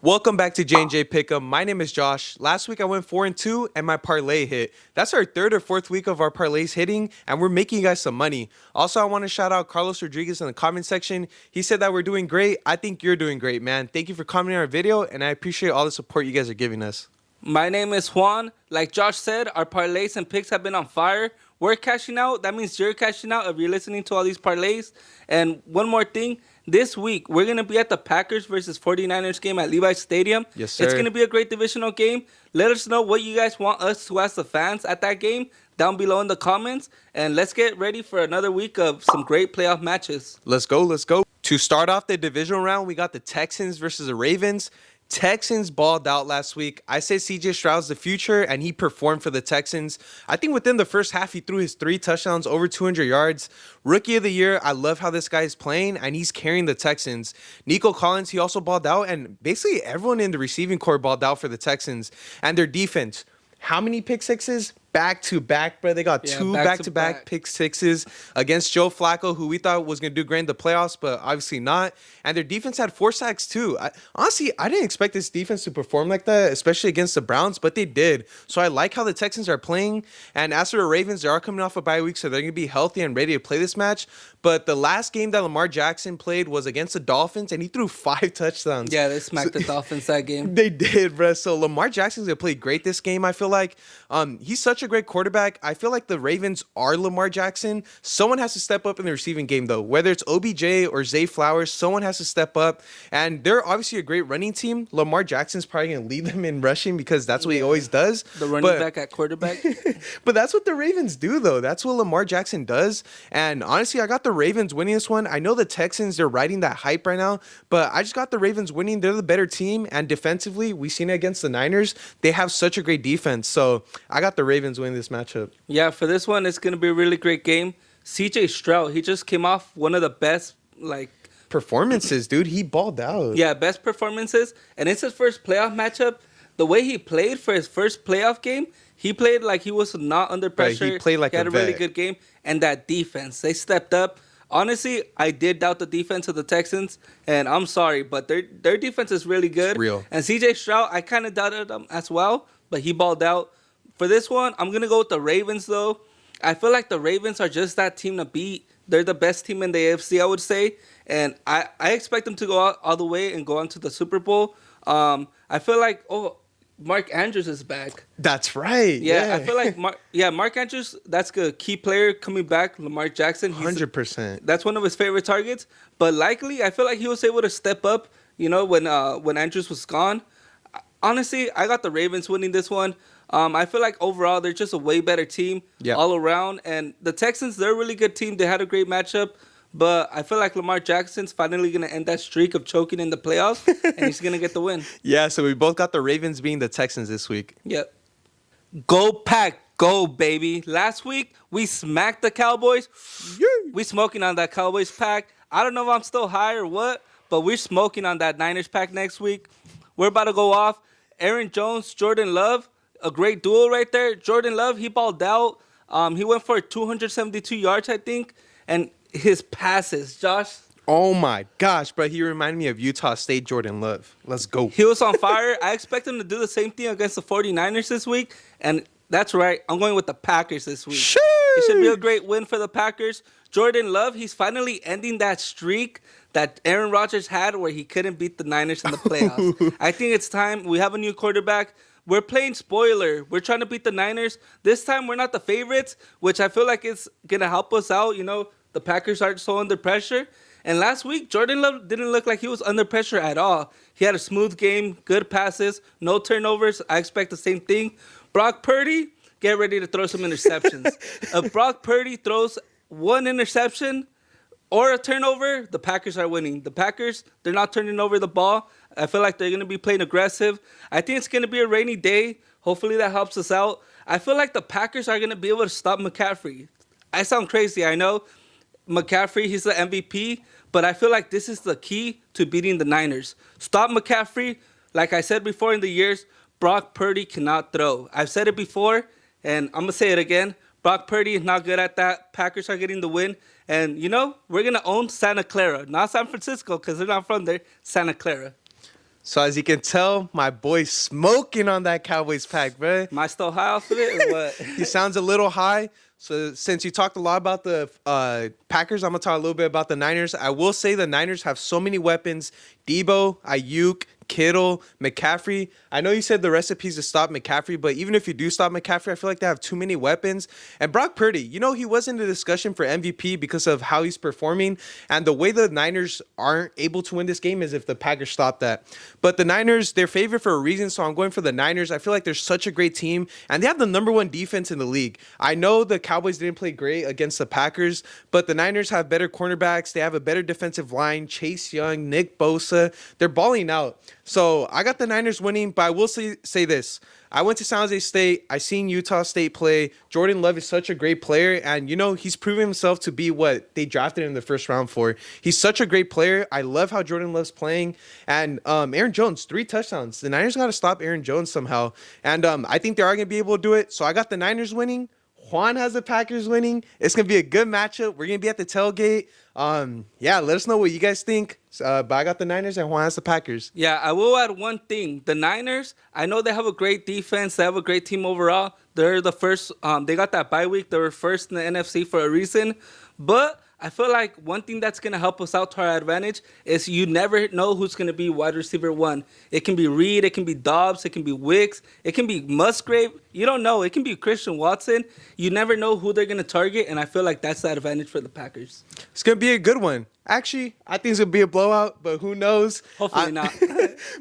Welcome back to JandJPickEm. My name is Josh. Last week I went 4-2 and my parlay hit. That's our third or fourth week of our parlays hitting, and we're making you guys some money. Also, I want to shout out Carlos Rodriguez in the comment section. He said that we're doing great. I think you're doing great, man. Thank you for commenting on our video, and I appreciate all the support you guys are giving us. My name is Juan. Like Josh said, our parlays and picks have been on fire. We're cashing out. That means you're cashing out if you're listening to all these parlays. And one more thing. This week, we're going to be at the Packers versus 49ers game at Levi's Stadium. Yes, sir. It's going to be a great divisional game. Let us know what you guys want us to ask the fans at that game down below in the comments. And let's get ready for another week of some great playoff matches. Let's go, let's go. To start off the divisional round, we got the Texans versus the Ravens. Texans balled out last week. I said CJ Stroud's the future, and he performed for the Texans. I think within the first half, he threw his 3 touchdowns, over 200 yards. Rookie of the year, I love how this guy is playing, and he's carrying the Texans. Nico Collins, he also balled out, and basically everyone in the receiving corps balled out for the Texans. And their defense, how many pick sixes? Back to back, bro. They got two back-to-back pick sixes against Joe Flacco, who we thought was going to do great in the playoffs, but obviously not. And their defense had 4 sacks too. Honestly, I didn't expect this defense to perform like that, especially against the Browns, but they did. So I like how the Texans are playing. And as for the Ravens, they are coming off a bye week, so they're going to be healthy and ready to play this match. But the last game that Lamar Jackson played was against the Dolphins, and he threw 5 touchdowns. Yeah, they smacked the Dolphins that game. They did, bro. So Lamar Jackson's going to play great this game, I feel like. He's such a great quarterback. I feel like the Ravens are Lamar Jackson. Someone has to step up in the receiving game, though. Whether it's OBJ or Zay Flowers, someone has to step up. And they're obviously a great running team. Lamar Jackson's probably going to lead them in rushing because that's what he always does. The running back at quarterback. But that's what the Ravens do, though. That's what Lamar Jackson does. And honestly, I got the Ravens winning this one. I know the Texans, they're riding that hype right now, but I just got the Ravens winning. They're the better team. And defensively, we've seen it against the Niners. They have such a great defense. So I got the Ravens winning this matchup. Yeah, for this one, it's going to be a really great game. CJ Stroud, he just came off one of the best, performances, dude. He balled out. Yeah, best performances. And it's his first playoff matchup. The way he played for his first playoff game, he played like he was not under pressure. Right, he played like he had a vet. really good game. And that defense, they stepped up. Honestly, I did doubt the defense of the Texans, and I'm sorry, but their defense is really good. It's real. And CJ Stroud, I kind of doubted him as well, but he balled out. For this one, I'm going to go with the Ravens, though. I feel like the Ravens are just that team to beat. They're the best team in the AFC, I would say. And I expect them to go out all the way and go on to the Super Bowl. I feel like, Mark Andrews is back. That's right. Yeah. I feel like, Mark Andrews, that's a key player coming back. Lamar Jackson. 100%. That's one of his favorite targets. But likely, I feel like he was able to step up, when Andrews was gone. Honestly, I got the Ravens winning this one. I feel like overall they're just a way better team all around. And the Texans, they're a really good team. They had a great matchup. But I feel like Lamar Jackson's finally going to end that streak of choking in the playoffs. And he's going to get the win. Yeah, so we both got the Ravens being the Texans this week. Yep. Go Pack. Go, baby. Last week, we smacked the Cowboys. We smoking on that Cowboys pack. I don't know if I'm still high or what, but we're smoking on that Niners pack next week. We're about to go off. Aaron Jones, Jordan Love. A great duel right there. Jordan Love, he balled out. He went for 272 yards, I think. And his passes, Josh. Oh, my gosh, bro. He reminded me of Utah State Jordan Love. Let's go. He was on fire. I expect him to do the same thing against the 49ers this week. And that's right. I'm going with the Packers this week. Sheesh. It should be a great win for the Packers. Jordan Love, he's finally ending that streak that Aaron Rodgers had where he couldn't beat the Niners in the playoffs. I think it's time. We have a new quarterback. We're playing spoiler. We're trying to beat the Niners. This time, we're not the favorites, which I feel like is going to help us out. The Packers aren't so under pressure. And last week, Jordan Love didn't look like he was under pressure at all. He had a smooth game, good passes, no turnovers. I expect the same thing. Brock Purdy, get ready to throw some interceptions. If Brock Purdy throws one interception or a turnover, the Packers are winning. The Packers, they're not turning over the ball. I feel like they're going to be playing aggressive. I think it's going to be a rainy day. Hopefully that helps us out. I feel like the Packers are going to be able to stop McCaffrey. I sound crazy, I know. McCaffrey, he's the MVP. But I feel like this is the key to beating the Niners. Stop McCaffrey. Like I said before in the years, Brock Purdy cannot throw. I've said it before, and I'm going to say it again. Brock Purdy is not good at that. Packers are getting the win. And, we're going to own Santa Clara. Not San Francisco because they're not from there. Santa Clara. So as you can tell, my boy's smoking on that Cowboys pack, bro. Am I still high off of it or what? He sounds a little high. So since you talked a lot about the Packers, I'm gonna talk a little bit about the Niners. I will say the Niners have so many weapons: Debo, Ayuk, Kittle, McCaffrey. I know you said the recipe is to stop McCaffrey, but even if you do stop McCaffrey, I feel like they have too many weapons. And Brock Purdy, he was in the discussion for MVP because of how he's performing. And the way the Niners aren't able to win this game is if the Packers stop that. But the Niners, they're favored for a reason, so I'm going for the Niners. I feel like they're such a great team, and they have the #1 defense in the league. I know the Cowboys didn't play great against the Packers, but the Niners have better cornerbacks. They have a better defensive line. Chase Young, Nick Bosa, they're balling out. So I got the Niners winning, but I will say this. I went to San Jose State. I seen Utah State play. Jordan Love is such a great player, and he's proven himself to be what they drafted in the first round for. He's such a great player. I love how Jordan Love's playing, and Aaron Jones, 3 touchdowns. The Niners got to stop Aaron Jones somehow, and I think they are going to be able to do it. So I got the Niners winning. Juan has the Packers winning. It's going to be a good matchup. We're going to be at the tailgate. Let us know what you guys think. But I got the Niners and Juan has the Packers. Yeah, I will add one thing. The Niners, I know they have a great defense. They have a great team overall. They're the first. They got that bye week. They were first in the NFC for a reason. But I feel like one thing that's going to help us out to our advantage is you never know who's going to be wide receiver 1. It can be Reed. It can be Dobbs. It can be Wicks. It can be Musgrave. You don't know. It can be Christian Watson. You never know who they're going to target, and I feel like that's the advantage for the Packers. It's going to be a good one. Actually, I think it's going to be a blowout, but who knows? Hopefully not.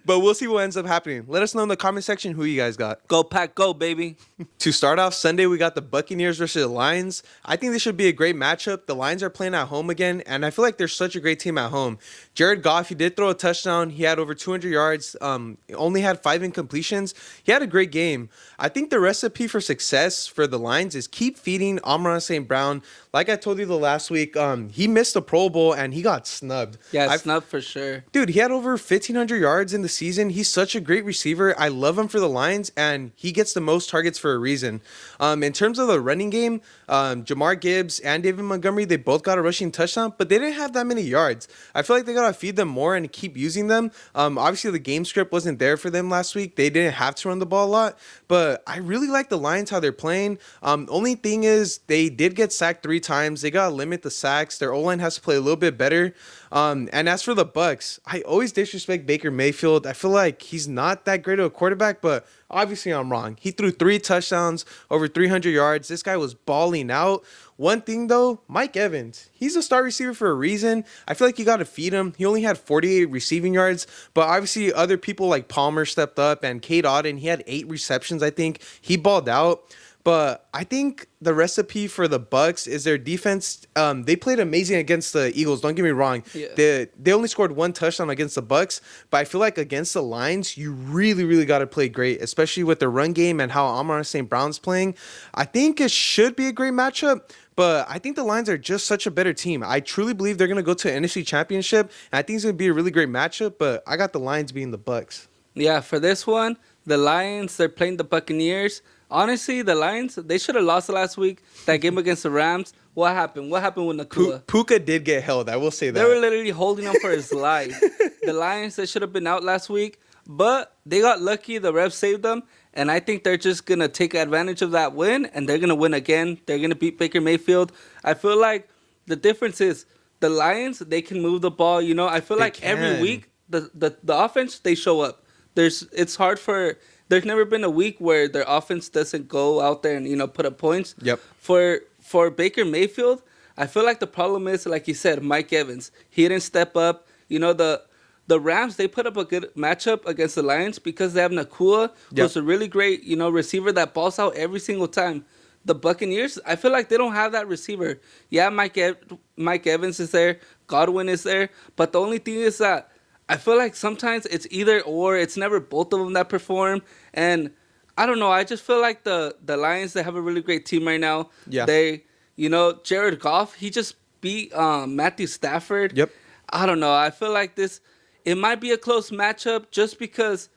But we'll see what ends up happening. Let us know in the comment section who you guys got. Go Pack, go, baby. To start off Sunday, we got the Buccaneers versus the Lions. I think this should be a great matchup. The Lions are playing at home again, and I feel like they're such a great team at home. Jared Goff, he did throw a touchdown. He had over 200 yards, only had 5 incompletions. He had a great game. I think the recipe for success for the Lions is keep feeding Amon-Ra St. Brown. Like I told you the last week, he missed the Pro Bowl, and he got snubbed. Yeah, snubbed for sure. Dude, he had over 1,500 yards in the season. He's such a great receiver. I love him for the Lions, and he gets the most targets for a reason. In terms of the running game, Jamar Gibbs and David Montgomery, they both got a rushing touchdown, but they didn't have that many yards. I feel like they got to feed them more and keep using them. Obviously, the game script wasn't there for them last week. They didn't have to run the ball a lot, but I really like the Lions, how they're playing. Only thing is they did get sacked 3 times. They got to limit the sacks. Their O-line has to play a little bit better. And as for the Bucs, I always disrespect Baker Mayfield. I feel like he's not that great of a quarterback, but obviously I'm wrong. He threw 3 touchdowns, over 300 yards. This guy was balling out. One thing, though, Mike Evans, he's a star receiver for a reason. I feel like you got to feed him. He only had 48 receiving yards, but obviously other people like Palmer stepped up, and Cade Otton, he had 8 receptions, I think. He balled out. But I think the recipe for the Bucs is their defense. They played amazing against the Eagles. Don't get me wrong. Yeah. They only scored 1 touchdown against the Bucs, but I feel like against the Lions, you really, really got to play great, especially with their run game and how Amon-Ra St. Brown's playing. I think it should be a great matchup, but I think the Lions are just such a better team. I truly believe they're going to go to an NFC Championship, and I think it's going to be a really great matchup, but I got the Lions being the Bucs. Yeah, for this one, the Lions, they're playing the Buccaneers. Honestly, the Lions, they should have lost last week. That game against the Rams. What happened? What happened with Nakua? Puka did get held. I will say that. They were literally holding him for his life. The Lions, they should have been out last week. But they got lucky. The refs saved them. And I think they're just going to take advantage of that win. And they're going to win again. They're going to beat Baker Mayfield. I feel like the difference is the Lions, they can move the ball. I feel like every week, the offense, they show up. It's hard for... There's never been a week where their offense doesn't go out there and, put up points. Yep. For Baker Mayfield, I feel like the problem is, like you said, Mike Evans. He didn't step up. The Rams, they put up a good matchup against the Lions because they have Nakua, who's a really great, receiver that balls out every single time. The Buccaneers, I feel like they don't have that receiver. Yeah, Mike Evans is there. Godwin is there. But the only thing is that I feel like sometimes it's either or. It's never both of them that perform. And I don't know. I just feel like the Lions, they have a really great team right now. Yeah. They, Jared Goff, he just beat Matthew Stafford. Yep. I don't know. I feel like it might be a close matchup just because,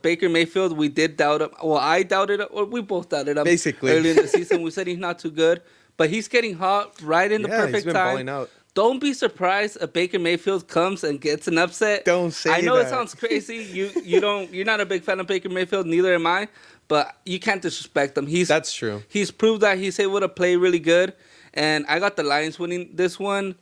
Baker Mayfield, we did doubt him. Well, I doubted him, or we both doubted him. Basically. Early in the season, we said he's not too good. But he's getting hot right in the perfect he's been time. balling out. don't be surprised if Baker Mayfield comes and gets an upset. Don't say I know that. it sounds crazy. You're not a big fan of Baker Mayfield, neither am I. But you can't disrespect him. That's true. He's proved that he's able to play really good, and I got the Lions winning this one.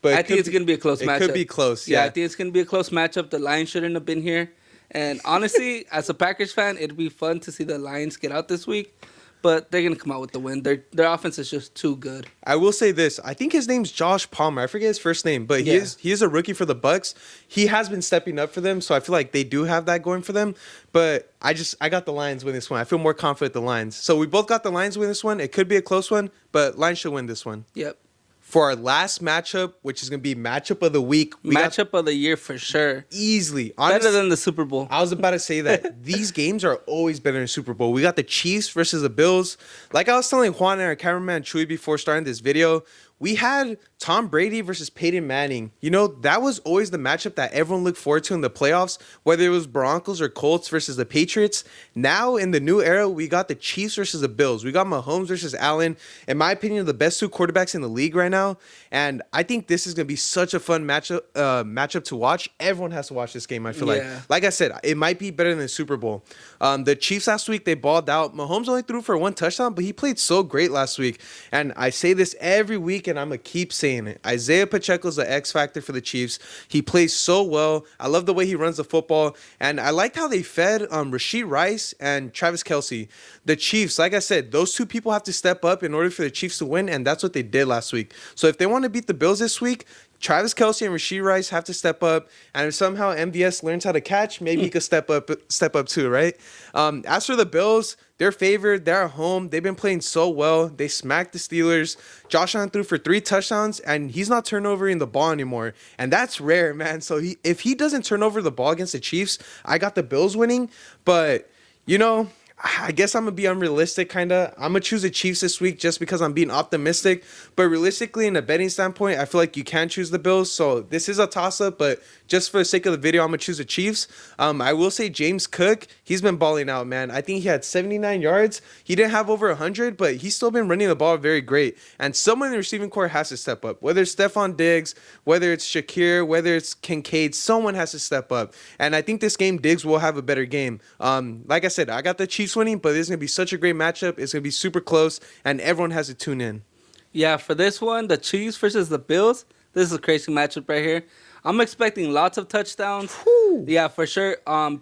But I think it's going to be a close matchup. It could be close, yeah. I think it's going to be a close matchup. The Lions shouldn't have been here. And honestly, as a Packers fan, it'd be fun to see the Lions get out this week. But they're going to come out with the win. Their offense is just too good. I will say this. I think his name's Josh Palmer. I forget his first name, but he is a rookie for the Bucs. He has been stepping up for them, so I feel like they do have that going for them. But I got the Lions win this one. I feel more confident the Lions. So we both got the Lions win this one. It could be a close one, but Lions should win this one. Yep. For our last matchup, which is going to be matchup of the week. Matchup of the year for sure. Easily. Better than the Super Bowl. I was about to say that. These games are always better than Super Bowl. We got the Chiefs versus the Bills. Like I was telling Juan and our cameraman Chuy before starting this video, we had Tom Brady versus Peyton Manning. You know, that was always the matchup that everyone looked forward to in the playoffs, whether it was Broncos or Colts versus the Patriots. Now, in the new era, we got the Chiefs versus the Bills. We got Mahomes versus Allen. In my opinion, the best two quarterbacks in the league right now. And I think this is going to be such a fun matchup to watch. Everyone has to watch this game, I feel like. Like I said, it might be better than the Super Bowl. The Chiefs last week, they balled out. Mahomes only threw for 1 touchdown, but he played so great last week. And I say this every week, and I'm going to keep saying it. Isaiah Pacheco's the X factor for the Chiefs. He plays so well. I love the way he runs the football. And I liked how they fed Rashee Rice and Travis Kelce. The Chiefs, like I said, those two people have to step up in order for the Chiefs to win, and that's what they did last week. So if they want to beat the Bills this week, Travis Kelce and Rashee Rice have to step up, and if somehow MVS learns how to catch, maybe he could step up too, right? As for the Bills, they're favored. They're at home. They've been playing so well. They smacked the Steelers. Josh Allen threw for 3 touchdowns, and he's not turnovering the ball anymore, and that's rare, man. So if he doesn't turn over the ball against the Chiefs, I got the Bills winning, but you know, I guess I'm going to be unrealistic, kind of. I'm going to choose the Chiefs this week just because I'm being optimistic. But realistically, in a betting standpoint, I feel like you can choose the Bills. So this is a toss-up, but just for the sake of the video, I'm going to choose the Chiefs. I will say James Cook, he's been balling out, man. I think he had 79 yards. He didn't have over 100, but he's still been running the ball very great. And someone in the receiving corps has to step up. Whether it's Stephon Diggs, whether it's Shakir, whether it's Kincaid, someone has to step up. And I think this game, Diggs will have a better game. Like I said, I got the Chiefs winning, but it's going to be such a great matchup. It's going to be super close, and everyone has to tune in. Yeah, for this one, the Chiefs versus the Bills, this is a crazy matchup right here. I'm expecting lots of touchdowns. Whew. Yeah, for sure.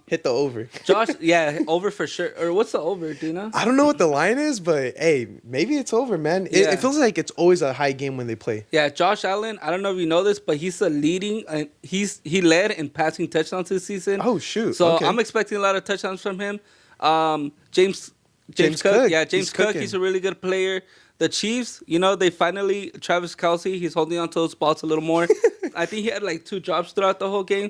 Hit the over. Josh, yeah, over for sure. Or what's the over, do you know? I don't know what the line is, but hey, maybe it's over, man. It feels like it's always a high game when they play. Yeah, Josh Allen, I don't know if you know this, but he's the leading, he led in passing touchdowns this season. Oh, shoot. So okay. I'm expecting a lot of touchdowns from him. James Cook. Yeah, James Cook. He's a really good player. The Chiefs, you know, they finally, Travis Kelce, he's holding on to those balls a little more. I think he had like 2 drops throughout the whole game.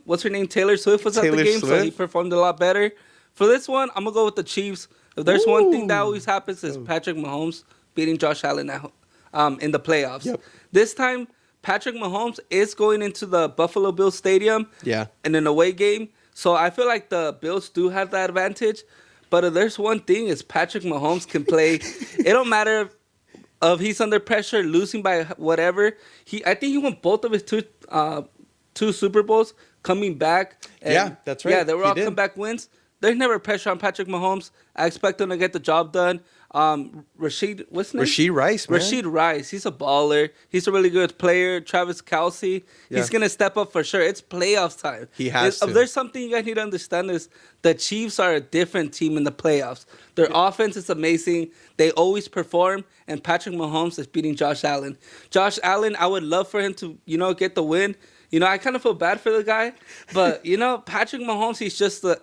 What's her name? Taylor Swift was at the game, so he performed a lot better. For this one, I'm going to go with the Chiefs. If there's one thing that always happens is Patrick Mahomes beating Josh Allen in the playoffs. Yep. This time, Patrick Mahomes is going into the Buffalo Bills Stadium in an away game. So I feel like the Bills do have that advantage. But if there's one thing is Patrick Mahomes can play. It don't matter if he's under pressure, losing by whatever. I think he won both of his two Super Bowls coming back. And yeah, that's right. Yeah, they were all comeback wins. There's never pressure on Patrick Mahomes. I expect him to get the job done. What's his name? Rashee Rice, man. Rashee Rice. He's a baller. He's a really good player. Travis Kelce. He's going to step up for sure. It's playoffs time. He has to. If there's something you guys need to understand is the Chiefs are a different team in the playoffs. Their offense is amazing. They always perform. And Patrick Mahomes is beating Josh Allen. Josh Allen, I would love for him to, get the win. I kind of feel bad for the guy. But, Patrick Mahomes,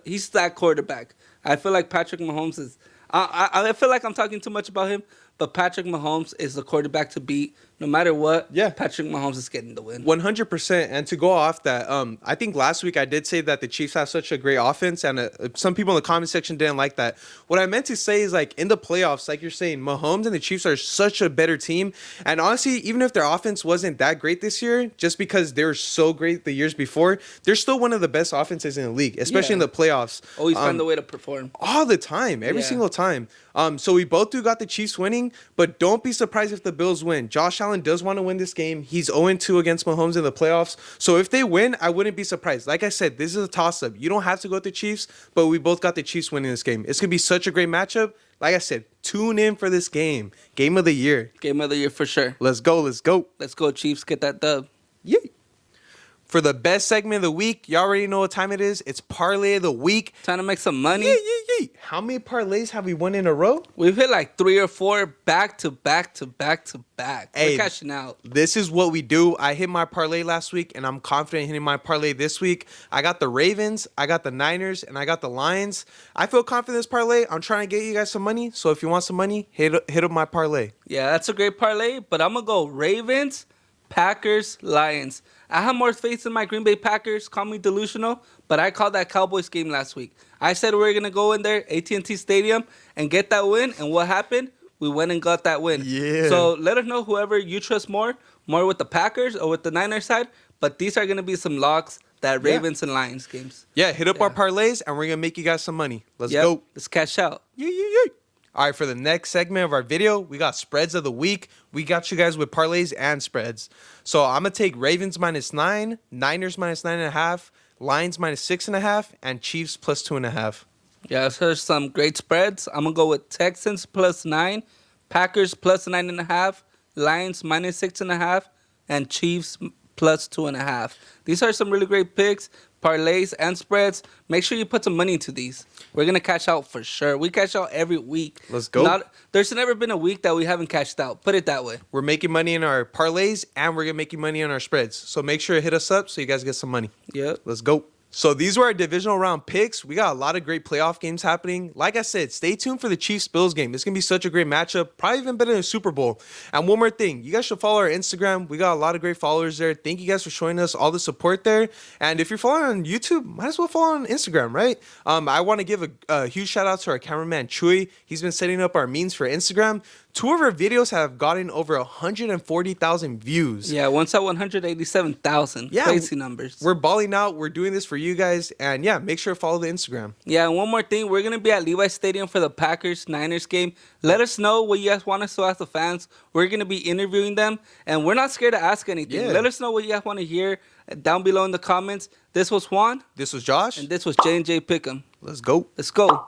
he's that quarterback. I feel like Patrick Mahomes is... I feel like I'm talking too much about him, but Patrick Mahomes is the quarterback to beat. No matter what, Patrick Mahomes is getting the win. 100%. And to go off that, I think last week I did say that the Chiefs have such a great offense, and some people in the comment section didn't like that. What I meant to say is, like, in the playoffs, like you're saying, Mahomes and the Chiefs are such a better team. And honestly, even if their offense wasn't that great this year, just because they were so great the years before, they're still one of the best offenses in the league, especially in the playoffs. Always find a way to perform. All the time, every single time. So we both got the Chiefs winning. losing, but don't be surprised if the Bills win. Josh Allen does want to win this game. He's 0-2 against Mahomes in the playoffs. So if they win, I wouldn't be surprised. Like I said, this is a toss-up. You don't have to go with the Chiefs, but we both got the Chiefs winning this game. It's going to be such a great matchup. Like I said, tune in for this game. Game of the year. Game of the year for sure. Let's go. Let's go. Let's go, Chiefs. Get that dub. Yay. For the best segment of the week, you already know what time it is. It's Parlay of the Week. Trying to make some money. Yay. How many parlays have we won in a row? We've hit like 3 or 4 back to back to back to back. Hey, we're cashing out. This is what we do. I hit my parlay last week, and I'm confident hitting my parlay this week. I got the Ravens, I got the Niners, and I got the Lions. I feel confident in this parlay. I'm trying to get you guys some money. So if you want some money, hit up my parlay. Yeah, that's a great parlay, but I'm going to go Ravens, Packers, Lions. I have more faith in my Green Bay Packers. Call me delusional, but I called that Cowboys game last week. I said we were going to go in there, AT&T Stadium, and get that win. And what happened? We went and got that win. Yeah. So let us know whoever you trust more with the Packers or with the Niners side. But these are going to be some locks, that Ravens and Lions games. Yeah, hit up our parlays, and we're going to make you guys some money. Let's Yep, go. let's cash out. Yeah. All right, for the next segment of our video, we got spreads of the week. We got you guys with parlays and spreads. So I'm going to take Ravens -9, Niners -9.5, Lions -6.5, and Chiefs +2.5. Yeah, so there's some great spreads. I'm going to go with Texans +9, Packers +9.5, Lions -6.5, and Chiefs +2.5. These are some really great picks, parlays, and spreads. Make sure you put some money into these. We're going to cash out for sure. We cash out every week. Let's go. There's never been a week that we haven't cashed out. Put it that way. We're making money in our parlays, and we're going to make you money on our spreads. So make sure to hit us up so you guys get some money. Yep. Let's go. So these were our divisional round picks. We got a lot of great playoff games happening. Like I said, stay tuned for the Chiefs-Bills game. It's going to be such a great matchup, probably even better than the Super Bowl. And one more thing, you guys should follow our Instagram. We got a lot of great followers there. Thank you guys for showing us all the support there. And if you're following on YouTube, might as well follow on Instagram, right? I want to give a huge shout out to our cameraman, Chewy. He's been setting up our memes for Instagram. 2 of our videos have gotten over 140,000 views. Yeah, once at 187,000. Yeah, crazy numbers. We're balling out. We're doing this for you guys. And yeah, make sure to follow the Instagram. Yeah, and one more thing. We're going to be at Levi's Stadium for the Packers-Niners game. Let us know what you guys want us to ask the fans. We're going to be interviewing them. And we're not scared to ask anything. Yeah. Let us know what you guys want to hear down below in the comments. This was Juan. This was Josh. And this was JandJPickEm. Let's go. Let's go.